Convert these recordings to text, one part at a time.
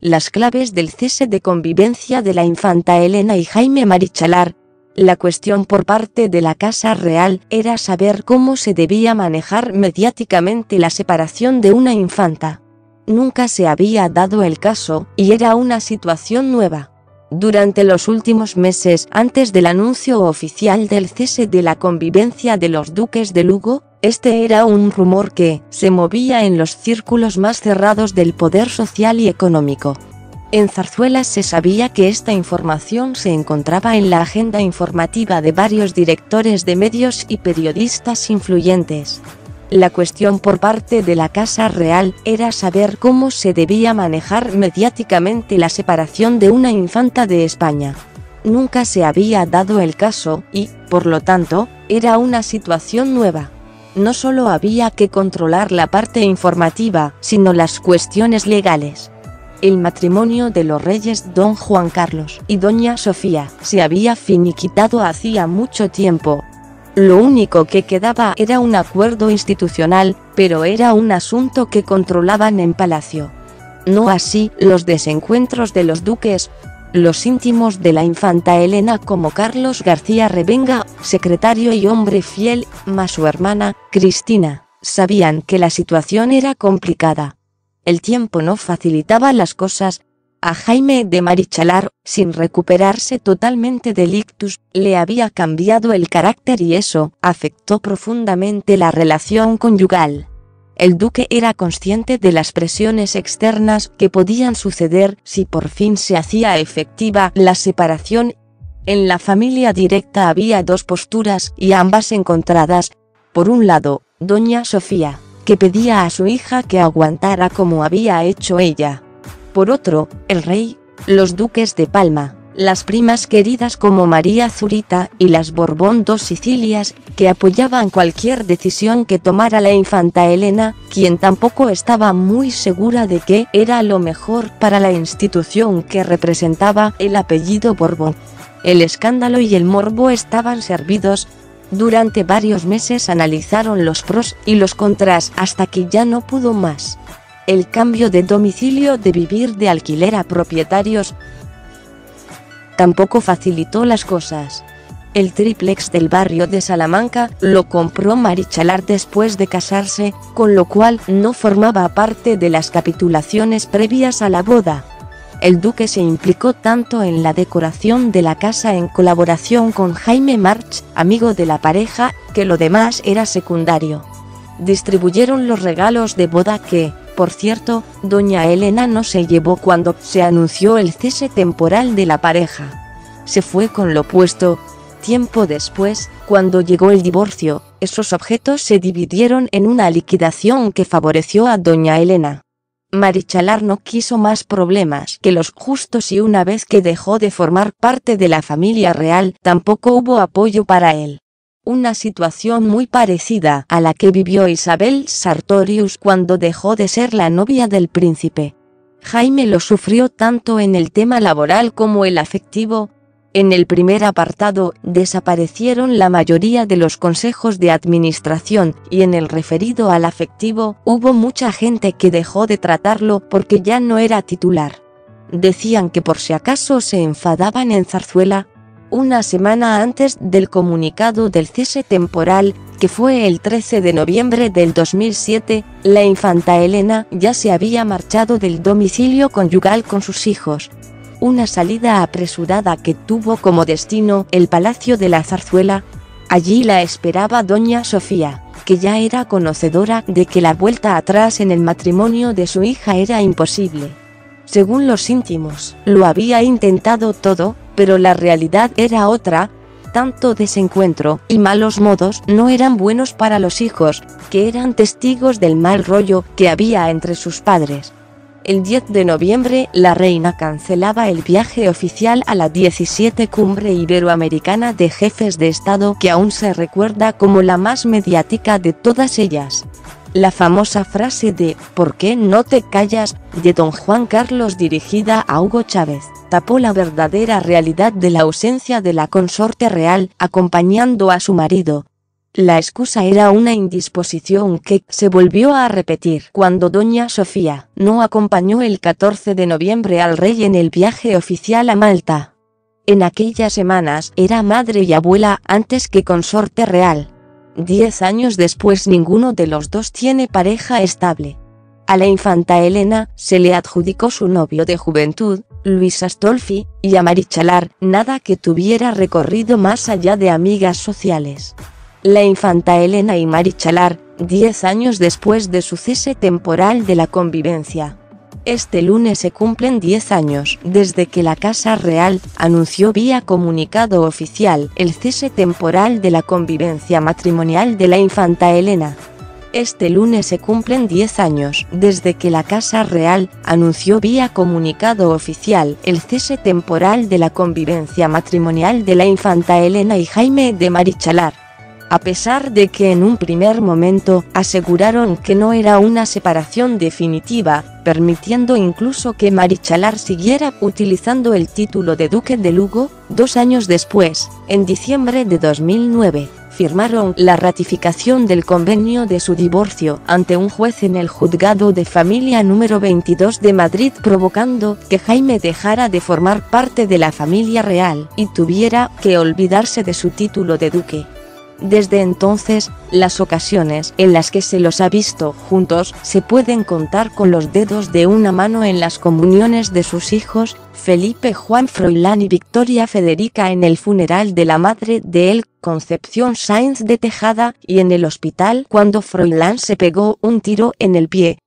Las claves del cese de convivencia de la infanta Elena y Jaime Marichalar. La cuestión por parte de la Casa Real era saber cómo se debía manejar mediáticamente la separación de una infanta. Nunca se había dado el caso, y era una situación nueva. Durante los últimos meses antes del anuncio oficial del cese de la convivencia de los duques de Lugo, este era un rumor que se movía en los círculos más cerrados del poder social y económico. En Zarzuela se sabía que esta información se encontraba en la agenda informativa de varios directores de medios y periodistas influyentes. La cuestión por parte de la Casa Real era saber cómo se debía manejar mediáticamente la separación de una infanta de España. Nunca se había dado el caso y, por lo tanto, era una situación nueva. No solo había que controlar la parte informativa, sino las cuestiones legales. El matrimonio de los reyes don Juan Carlos y doña Sofía se había finiquitado hacía mucho tiempo. Lo único que quedaba era un acuerdo institucional, pero era un asunto que controlaban en palacio. No así los desencuentros de los duques. Los íntimos de la infanta Elena, como Carlos García Revenga, secretario y hombre fiel, más su hermana, Cristina, sabían que la situación era complicada. El tiempo no facilitaba las cosas. A Jaime de Marichalar, sin recuperarse totalmente del ictus, le había cambiado el carácter y eso afectó profundamente la relación conyugal. El duque era consciente de las presiones externas que podían suceder si por fin se hacía efectiva la separación. En la familia directa había dos posturas y ambas encontradas. Por un lado, doña Sofía, que pedía a su hija que aguantara como había hecho ella. Por otro, el rey, los duques de Palma, las primas queridas como María Zurita y las Borbón dos Sicilias, que apoyaban cualquier decisión que tomara la infanta Elena, quien tampoco estaba muy segura de que era lo mejor para la institución que representaba el apellido Borbón. El escándalo y el morbo estaban servidos. Durante varios meses analizaron los pros y los contras hasta que ya no pudo más. El cambio de domicilio de vivir de alquiler a propietarios tampoco facilitó las cosas. El tríplex del barrio de Salamanca lo compró Marichalar después de casarse, con lo cual no formaba parte de las capitulaciones previas a la boda. El duque se implicó tanto en la decoración de la casa en colaboración con Jaime March, amigo de la pareja, que lo demás era secundario. Distribuyeron los regalos de boda que, por cierto, doña Elena no se llevó cuando se anunció el cese temporal de la pareja. Se fue con lo puesto. Tiempo después, cuando llegó el divorcio, esos objetos se dividieron en una liquidación que favoreció a doña Elena. Marichalar no quiso más problemas que los justos y una vez que dejó de formar parte de la familia real, tampoco hubo apoyo para él. Una situación muy parecida a la que vivió Isabel Sartorius cuando dejó de ser la novia del príncipe. Jaime lo sufrió tanto en el tema laboral como el afectivo. En el primer apartado, desaparecieron la mayoría de los consejos de administración, y en el referido al afectivo, hubo mucha gente que dejó de tratarlo porque ya no era titular. Decían que por si acaso se enfadaban en Zarzuela. Una semana antes del comunicado del cese temporal, que fue el 13 de noviembre del 2007, la infanta Elena ya se había marchado del domicilio conyugal con sus hijos. Una salida apresurada que tuvo como destino el Palacio de la Zarzuela. Allí la esperaba doña Sofía, que ya era conocedora de que la vuelta atrás en el matrimonio de su hija era imposible. Según los íntimos, lo había intentado todo, pero la realidad era otra. Tanto desencuentro y malos modos no eran buenos para los hijos, que eran testigos del mal rollo que había entre sus padres. El 10 de noviembre, la reina cancelaba el viaje oficial a la 17 Cumbre Iberoamericana de Jefes de Estado, que aún se recuerda como la más mediática de todas ellas. La famosa frase de «¿Por qué no te callas?», de don Juan Carlos dirigida a Hugo Chávez, tapó la verdadera realidad de la ausencia de la consorte real, acompañando a su marido. La excusa era una indisposición que se volvió a repetir cuando doña Sofía no acompañó el 14 de noviembre al rey en el viaje oficial a Malta. En aquellas semanas era madre y abuela antes que consorte real. 10 años después ninguno de los dos tiene pareja estable. A la infanta Elena se le adjudicó su novio de juventud, Luis Astolfi, y a Marichalar, nada que tuviera recorrido más allá de amigas sociales. La infanta Elena y Marichalar, 10 años después de su cese temporal de la convivencia. Este lunes se cumplen 10 años desde que la Casa Real anunció vía comunicado oficial el cese temporal de la convivencia matrimonial de la infanta Elena. Este lunes se cumplen 10 años desde que la Casa Real anunció vía comunicado oficial el cese temporal de la convivencia matrimonial de la infanta Elena y Jaime de Marichalar. A pesar de que en un primer momento aseguraron que no era una separación definitiva, permitiendo incluso que Marichalar siguiera utilizando el título de Duque de Lugo, 2 años después, en diciembre de 2009, firmaron la ratificación del convenio de su divorcio ante un juez en el Juzgado de Familia número 22 de Madrid, provocando que Jaime dejara de formar parte de la familia real y tuviera que olvidarse de su título de duque. Desde entonces, las ocasiones en las que se los ha visto juntos se pueden contar con los dedos de una mano: en las comuniones de sus hijos, Felipe Juan Froilán y Victoria Federica, en el funeral de la madre de él, Concepción Sáenz de Tejada, y en el hospital cuando Froilán se pegó un tiro en el pie.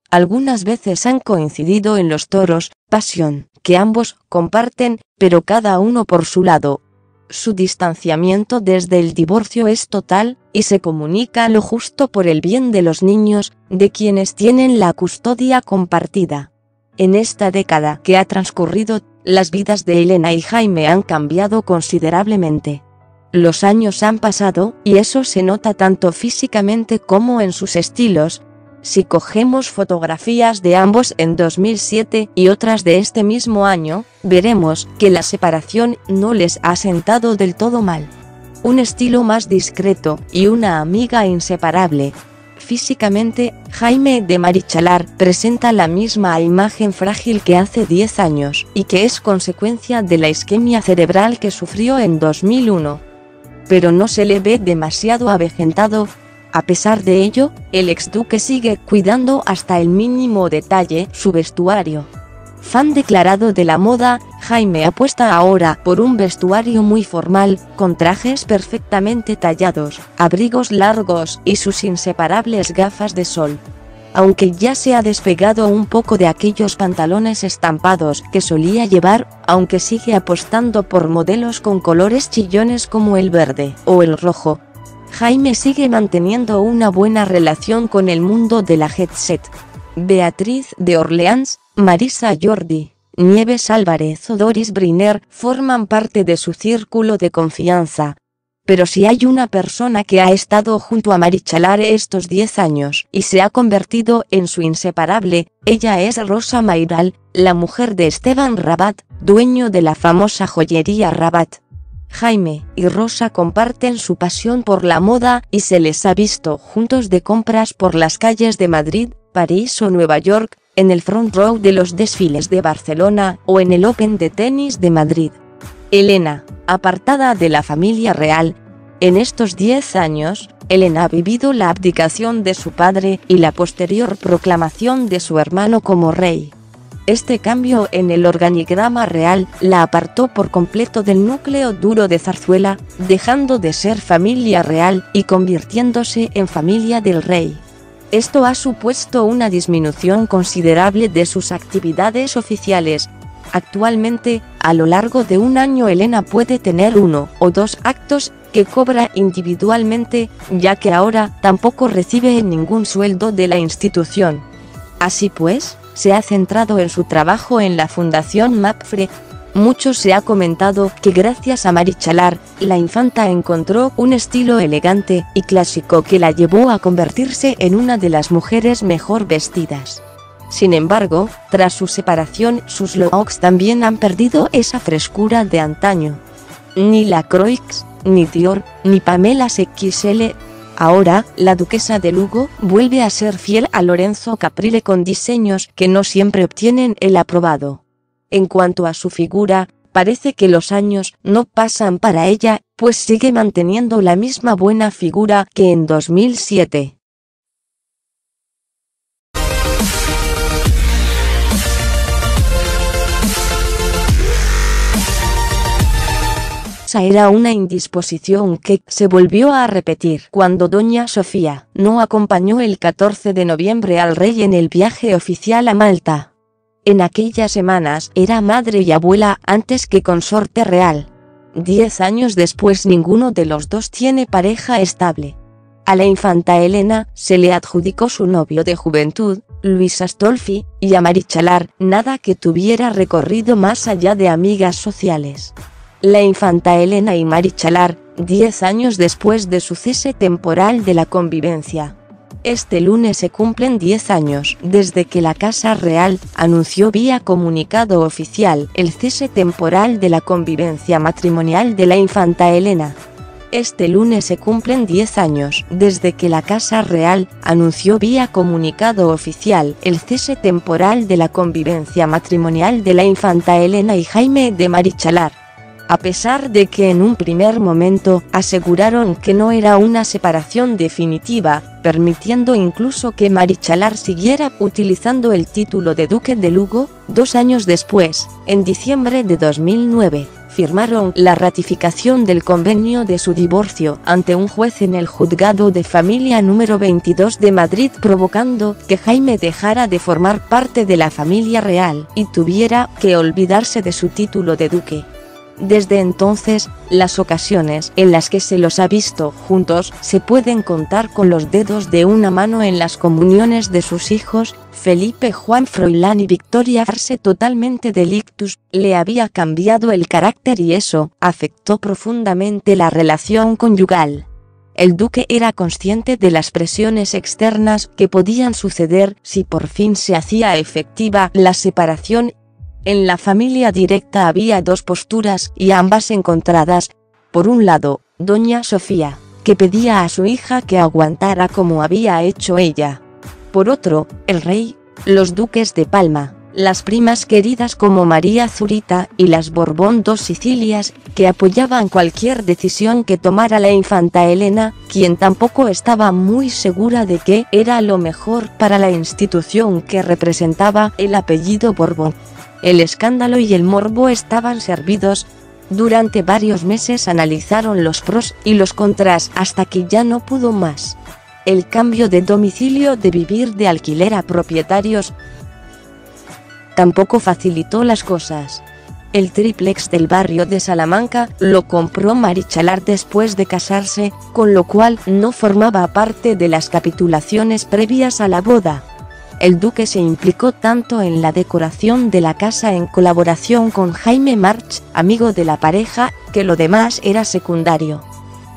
Algunas veces han coincidido en los toros, pasión que ambos comparten, pero cada uno por su lado. Su distanciamiento desde el divorcio es total, y se comunica lo justo por el bien de los niños, de quienes tienen la custodia compartida. En esta década que ha transcurrido, las vidas de Elena y Jaime han cambiado considerablemente. Los años han pasado, y eso se nota tanto físicamente como en sus estilos. Si cogemos fotografías de ambos en 2007 y otras de este mismo año, veremos que la separación no les ha sentado del todo mal. Un estilo más discreto y una amiga inseparable. Físicamente, Jaime de Marichalar presenta la misma imagen frágil que hace 10 años, y que es consecuencia de la isquemia cerebral que sufrió en 2001. Pero no se le ve demasiado avejentado. A pesar de ello, el exduque sigue cuidando hasta el mínimo detalle su vestuario. Fan declarado de la moda, Jaime apuesta ahora por un vestuario muy formal, con trajes perfectamente tallados, abrigos largos y sus inseparables gafas de sol. Aunque ya se ha despegado un poco de aquellos pantalones estampados que solía llevar, aunque sigue apostando por modelos con colores chillones como el verde o el rojo. Jaime sigue manteniendo una buena relación con el mundo de la jet set. Beatriz de Orleans, Marisa Jordi, Nieves Álvarez o Doris Briner forman parte de su círculo de confianza. Pero si hay una persona que ha estado junto a Marichalar estos 10 años y se ha convertido en su inseparable, ella es Rosa Mayral, la mujer de Esteban Rabat, dueño de la famosa joyería Rabat. Jaime y Rosa comparten su pasión por la moda y se les ha visto juntos de compras por las calles de Madrid, París o Nueva York, en el front row de los desfiles de Barcelona o en el Open de tenis de Madrid. Elena, apartada de la familia real. En estos 10 años, Elena ha vivido la abdicación de su padre y la posterior proclamación de su hermano como rey. Este cambio en el organigrama real la apartó por completo del núcleo duro de Zarzuela, dejando de ser familia real y convirtiéndose en familia del rey. Esto ha supuesto una disminución considerable de sus actividades oficiales. Actualmente, a lo largo de un año Elena puede tener 1 o 2 actos que cobra individualmente, ya que ahora tampoco recibe ningún sueldo de la institución. Así pues, se ha centrado en su trabajo en la Fundación MAPFRE. Mucho se ha comentado que gracias a Marichalar, la infanta encontró un estilo elegante y clásico que la llevó a convertirse en una de las mujeres mejor vestidas. Sin embargo, tras su separación, sus looks también han perdido esa frescura de antaño. Ni la Croix, ni Dior, ni Pamela XL. Ahora, la duquesa de Lugo vuelve a ser fiel a Lorenzo Caprile con diseños que no siempre obtienen el aprobado. En cuanto a su figura, parece que los años no pasan para ella, pues sigue manteniendo la misma buena figura que en 2007. Era una indisposición que se volvió a repetir cuando doña Sofía no acompañó el 14 de noviembre al rey en el viaje oficial a Malta. En aquellas semanas era madre y abuela antes que consorte real. 10 años después ninguno de los dos tiene pareja estable. A la infanta Elena se le adjudicó su novio de juventud, Luis Astolfi, y a Marichalar nada que tuviera recorrido más allá de amigas sociales. La infanta Elena y Marichalar, 10 años después de su cese temporal de la convivencia. Este lunes se cumplen 10 años desde que la Casa Real anunció vía comunicado oficial el cese temporal de la convivencia matrimonial de la infanta Elena. Este lunes se cumplen 10 años desde que la Casa Real anunció vía comunicado oficial el cese temporal de la convivencia matrimonial de la infanta Elena y Jaime de Marichalar. A pesar de que en un primer momento aseguraron que no era una separación definitiva, permitiendo incluso que Marichalar siguiera utilizando el título de Duque de Lugo, 2 años después, en diciembre de 2009, firmaron la ratificación del convenio de su divorcio ante un juez en el Juzgado de Familia número 22 de Madrid, provocando que Jaime dejara de formar parte de la familia real y tuviera que olvidarse de su título de duque. Desde entonces, las ocasiones en las que se los ha visto juntos se pueden contar con los dedos de una mano. En las comuniones de sus hijos, Felipe Juan Froilán y Victoria Arce, totalmente delictus, le había cambiado el carácter y eso afectó profundamente la relación conyugal. El duque era consciente de las presiones externas que podían suceder si por fin se hacía efectiva la separación. En la familia directa había dos posturas y ambas encontradas. Por un lado, doña Sofía, que pedía a su hija que aguantara como había hecho ella. Por otro, el rey, los duques de Palma, las primas queridas como María Zurita y las Borbón dos Sicilias, que apoyaban cualquier decisión que tomara la infanta Elena, quien tampoco estaba muy segura de que era lo mejor para la institución que representaba el apellido Borbón. El escándalo y el morbo estaban servidos. Durante varios meses analizaron los pros y los contras hasta que ya no pudo más. El cambio de domicilio de vivir de alquiler a propietarios tampoco facilitó las cosas. El tríplex del barrio de Salamanca lo compró Marichalar después de casarse, con lo cual no formaba parte de las capitulaciones previas a la boda. El duque se implicó tanto en la decoración de la casa en colaboración con Jaime March, amigo de la pareja, que lo demás era secundario.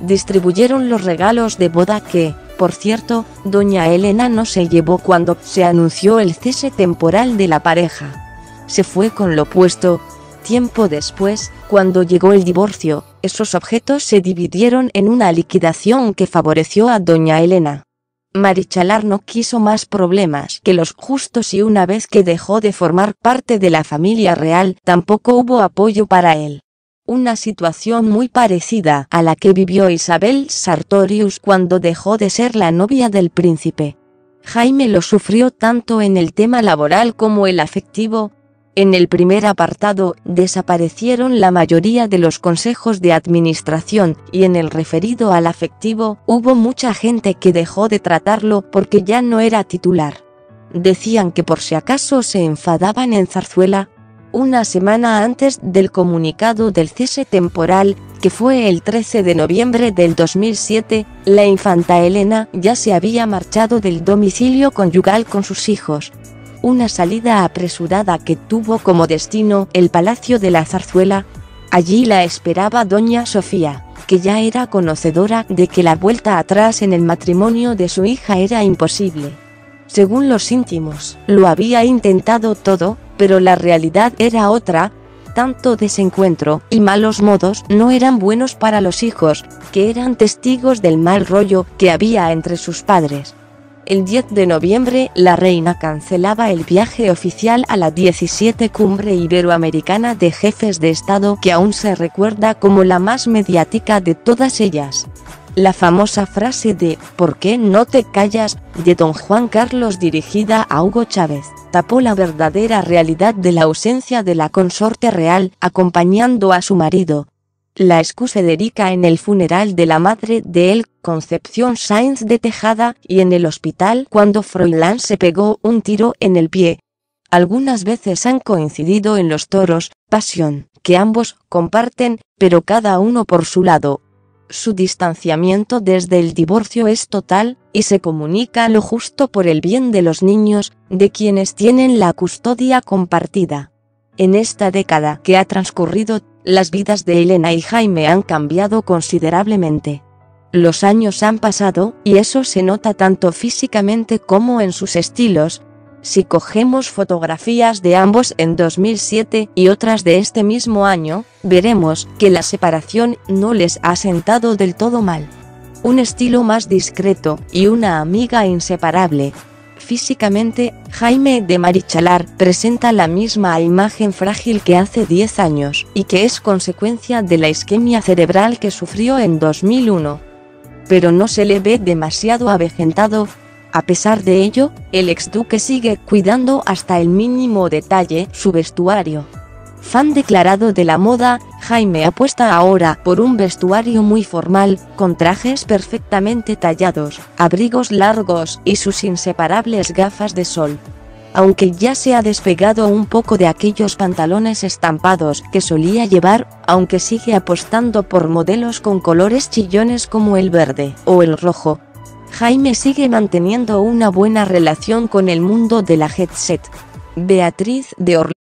Distribuyeron los regalos de boda que, por cierto, doña Elena no se llevó cuando se anunció el cese temporal de la pareja. Se fue con lo puesto. Tiempo después, cuando llegó el divorcio, esos objetos se dividieron en una liquidación que favoreció a doña Elena. Marichalar no quiso más problemas que los justos y una vez que dejó de formar parte de la familia real, tampoco hubo apoyo para él. Una situación muy parecida a la que vivió Isabel Sartorius cuando dejó de ser la novia del príncipe. Jaime lo sufrió tanto en el tema laboral como el afectivo. En el primer apartado, desaparecieron la mayoría de los consejos de administración, y en el referido al afectivo, hubo mucha gente que dejó de tratarlo porque ya no era titular. Decían que por si acaso se enfadaban en Zarzuela. Una semana antes del comunicado del cese temporal, que fue el 13 de noviembre del 2007, la infanta Elena ya se había marchado del domicilio conyugal con sus hijos. Una salida apresurada que tuvo como destino el Palacio de la Zarzuela. Allí la esperaba doña Sofía, que ya era conocedora de que la vuelta atrás en el matrimonio de su hija era imposible. Según los íntimos, lo había intentado todo, pero la realidad era otra. tanto desencuentro y malos modos no eran buenos para los hijos, que eran testigos del mal rollo que había entre sus padres. El 10 de noviembre, la reina cancelaba el viaje oficial a la 17 Cumbre Iberoamericana de Jefes de Estado, que aún se recuerda como la más mediática de todas ellas. La famosa frase de «¿Por qué no te callas?», de don Juan Carlos dirigida a Hugo Chávez, tapó la verdadera realidad de la ausencia de la consorte real, acompañando a su marido. La excusa Federica en el funeral de la madre de él, Concepción Sáenz de Tejada, y en el hospital cuando Froilán se pegó un tiro en el pie. Algunas veces han coincidido en los toros, pasión, que ambos comparten, pero cada uno por su lado. Su distanciamiento desde el divorcio es total, y se comunica lo justo por el bien de los niños, de quienes tienen la custodia compartida. En esta década que ha transcurrido, las vidas de Elena y Jaime han cambiado considerablemente. Los años han pasado, y eso se nota tanto físicamente como en sus estilos. Si cogemos fotografías de ambos en 2007 y otras de este mismo año, veremos que la separación no les ha sentado del todo mal. Un estilo más discreto y una amiga inseparable. Físicamente, Jaime de Marichalar presenta la misma imagen frágil que hace 10 años, y que es consecuencia de la isquemia cerebral que sufrió en 2001. Pero no se le ve demasiado avejentado. A pesar de ello, el exduque sigue cuidando hasta el mínimo detalle su vestuario. Fan declarado de la moda, Jaime apuesta ahora por un vestuario muy formal, con trajes perfectamente tallados, abrigos largos y sus inseparables gafas de sol. Aunque ya se ha despegado un poco de aquellos pantalones estampados que solía llevar, aunque sigue apostando por modelos con colores chillones como el verde o el rojo. Jaime sigue manteniendo una buena relación con el mundo de la jet set. Beatriz de Orlando.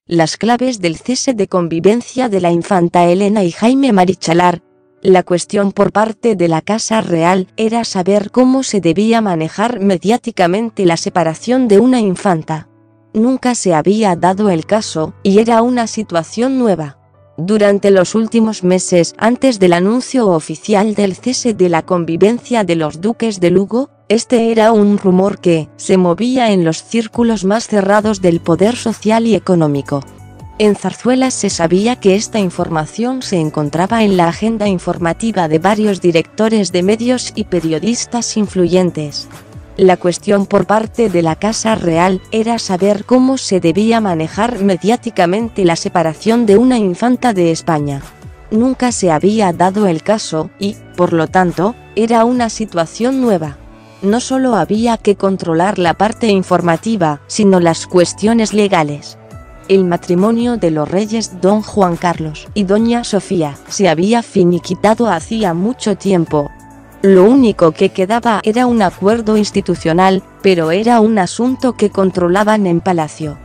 Las claves del cese de convivencia de la infanta Elena y Jaime Marichalar. La cuestión por parte de la Casa Real era saber cómo se debía manejar mediáticamente la separación de una infanta. Nunca se había dado el caso, y era una situación nueva. Durante los últimos meses antes del anuncio oficial del cese de la convivencia de los duques de Lugo, este era un rumor que se movía en los círculos más cerrados del poder social y económico. En Zarzuela se sabía que esta información se encontraba en la agenda informativa de varios directores de medios y periodistas influyentes. La cuestión por parte de la Casa Real era saber cómo se debía manejar mediáticamente la separación de una infanta de España. Nunca se había dado el caso y, por lo tanto, era una situación nueva. No solo había que controlar la parte informativa, sino las cuestiones legales. El matrimonio de los reyes don Juan Carlos y doña Sofía se había finiquitado hacía mucho tiempo. Lo único que quedaba era un acuerdo institucional, pero era un asunto que controlaban en palacio.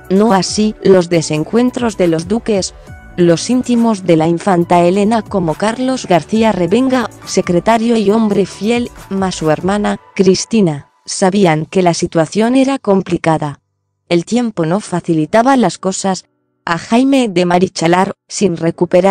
No así los desencuentros de los duques. Los íntimos de la infanta Elena, como Carlos García Revenga, secretario y hombre fiel, más su hermana, Cristina, sabían que la situación era complicada. El tiempo no facilitaba las cosas. A Jaime de Marichalar, sin recuperar